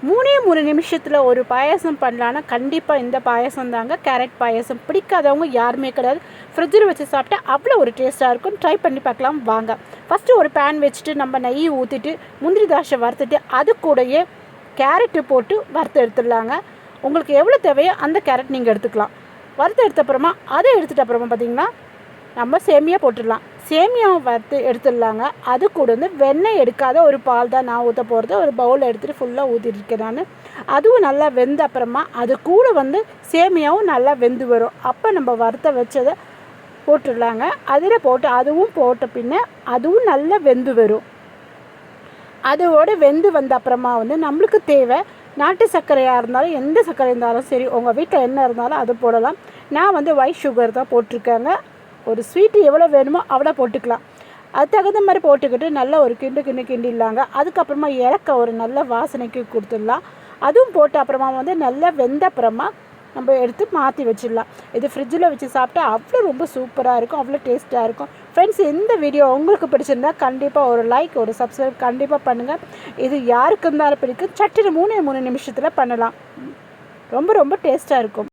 3 நிமிஷத்தில் ஒரு பாயாசம் பண்ணலான்னா கண்டிப்பாக இந்த பாயாசம் தாங்க, கேரட் பாயாசம். பிடிக்காதவங்க யாருமே கிடையாது. ஃப்ரிட்ஜில் வச்சு சாப்பிட்டா அவ்வளோ ஒரு டேஸ்ட்டாக இருக்கும். ட்ரை பண்ணி பார்க்கலாம் வாங்க. ஃபஸ்ட்டு ஒரு பேன் வச்சுட்டு நம்ம நெய் ஊற்றிட்டு முந்திரி திராட்சை வறுத்துட்டு அது கூடயே கேரட்டு போட்டு வறுத்து எடுத்துடலாங்க. உங்களுக்கு எவ்வளோ தேவையோ அந்த கேரட் நீங்கள் எடுத்துக்கலாம். வறுத்து எடுத்த அப்புறமா அதை எடுத்துகிட்ட அப்புறமா பார்த்திங்கன்னா நம்ம சேமியா போட்டுடலாம். சேமியாவை வறுத்து எடுத்துடலாங்க. அது கூட வந்து வெண்ணெய் எடுக்காத ஒரு பால் தான் நான் ஊற்ற போகிறது. ஒரு பவுல் எடுத்துகிட்டு ஃபுல்லாக ஊற்றிட்டுருக்கேன் நான். அதுவும் நல்லா வெந்த அப்புறமா அது கூட வந்து சேமியாவும் நல்லா வெந்து வரும். அப்போ நம்ம வறுத்த வச்சதை போட்டுடலாங்க. அதில் போட்டு அதுவும் போட்ட பின்ன அதுவும் நல்லா வெந்து வரும். அதோடு வெந்து வந்த அப்புறமா வந்து நம்மளுக்கு தேவை நாட்டு சர்க்கரையாக இருந்தாலும் எந்த சர்க்கரை இருந்தாலும் சரி, உங்கள் வீட்டில் என்ன இருந்தாலும் அது போடலாம். நான் வந்து ஒயிட் சுகர் தான் போட்டிருக்கேங்க. ஒரு ஸ்வீட்டு எவ்வளோ வேணுமோ அவ்வளோ போட்டுக்கலாம். அது தகுந்த மாதிரி போட்டுக்கிட்டு நல்லா ஒரு கிண்டிடலாங்க. அதுக்கப்புறமா ஏலக்காய் ஒரு நல்ல வாசனைக்கு கொடுத்துடலாம். அதுவும் போட்டு அப்புறமா வந்து நல்லா வெந்த அப்புறமா நம்ம எடுத்து மாற்றி வச்சிடலாம். இது ஃப்ரிட்ஜில் வச்சு சாப்பிட்டா அவ்வளோ ரொம்ப சூப்பராக இருக்கும், அவ்வளோ டேஸ்ட்டாக இருக்கும். ஃப்ரெண்ட்ஸ், இந்த வீடியோ உங்களுக்கு பிடிச்சிருந்தா கண்டிப்பாக ஒரு லைக் ஒரு சப்ஸ்கிரைப் கண்டிப்பாக பண்ணுங்கள். இது யாருக்கு இருந்தாலும் பிடிக்கும். சட்டுன்னு 3 நிமிஷத்தில் பண்ணலாம். ரொம்ப ரொம்ப டேஸ்ட்டாக இருக்கும்.